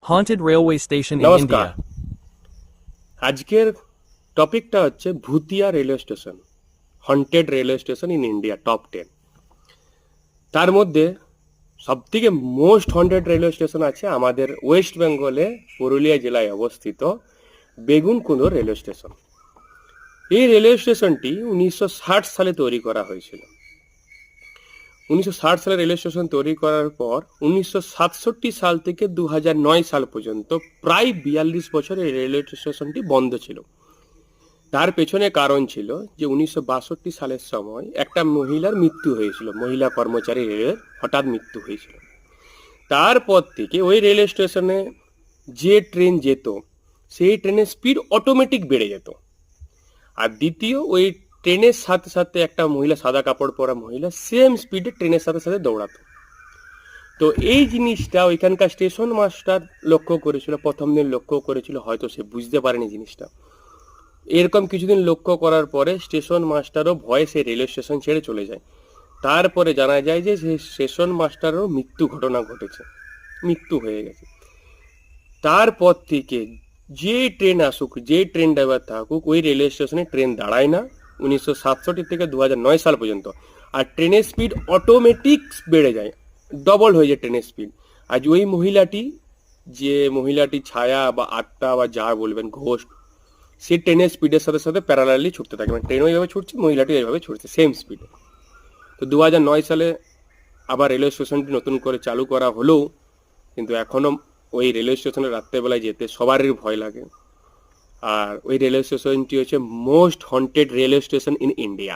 Haunted railway station in নমস্কার। India. আজকের টপিকটা হচ্ছে ভুতিয়া railway station, haunted railway station in India top 10। তার মধ্যে সবথেকে মোস্ট হন্টেড রেলওয়ে স্টেশন আছে আমাদের ওয়েস্ট বেঙ্গলে পুরুলিয়া জেলায় অবস্থিত বেগুনকুন্দর রেলওয়ে স্টেশন। এই রেলওয়ে স্টেশনটি 1960 সালে তৈরি করা হয়েছিল। 1960 সালে রেলওয়ে স্টেশন তৈরি করার পর 1967 সাল থেকে 2009 সাল পর্যন্ত প্রায় 42 বছর এই রেলওয়ে স্টেশনটি বন্ধ ছিল। তার পেছনে কারণ ছিল যে 1962 সালের সময় একটা মহিলার মৃত্যু হয়েছিল, মহিলা কর্মচারী রেলের হঠাৎ মৃত্যু হয়েছিল। তারপর থেকে ওই রেলওয়ে স্টেশনে যে ট্রেন যেত সেই ট্রেনের স্পিড অটোমেটিক বেড়ে যেত। আর দ্বিতীয়, ওই ট্রেনের সাথে সাথে একটা মহিলা, সাদা কাপড় পরা মহিলা, সেম স্পিডে ট্রেনের সাথে সাথে দৌড়াতো। তো এই জিনিসটা ওইখানকার স্টেশন মাস্টার লক্ষ্য করেছিল, প্রথম দিন লক্ষ্য করেছিল, হয়তো সে বুঝতে পারেনি জিনিসটা। এরকম কিছুদিন লক্ষ্য করার পরে স্টেশন মাস্টারও ভয়ে সেই রেলওয়ে স্টেশন ছেড়ে চলে যায়। তারপরে জানা যায় যে সেই স্টেশন মাস্টারও মৃত্যু ঘটনা ঘটেছে, মৃত্যু হয়ে গেছে। তারপর থেকে যে ট্রেন আসুক, যে ট্রেন ড্রাইভার থাকুক, ওই রেলওয়ে স্টেশনে ট্রেন দাঁড়ায় না 1967 থেকে 2009 সাল পর্যন্ত। আর ট্রেনের স্পিড অটোমেটিক বেড়ে যায়, ডবল হয়ে যায় ট্রেনের স্পিড। আজ ওই মহিলাটি, যে মহিলাটি ছায়া বা আত্মা বা যা বলবেন, ঘোস্ট, সে ট্রেনের স্পিডের সাথে সাথে প্যারালালি ছুটতে থাকে, মানে ট্রেনও এইভাবে ছুটছে, মহিলাটি এইভাবে ছুটছে সেম স্পিডে। তো 2009 সালে আবার রেলওয়ে স্টেশনটি নতুন করে চালু করা হলেও কিন্তু এখনো ওই রেলওয়ে স্টেশনে রাত্রেবেলায় যেতে সবারই ভয় লাগে। আর ওই রেলওয়ে স্টেশনটি হচ্ছে most haunted railway station in India.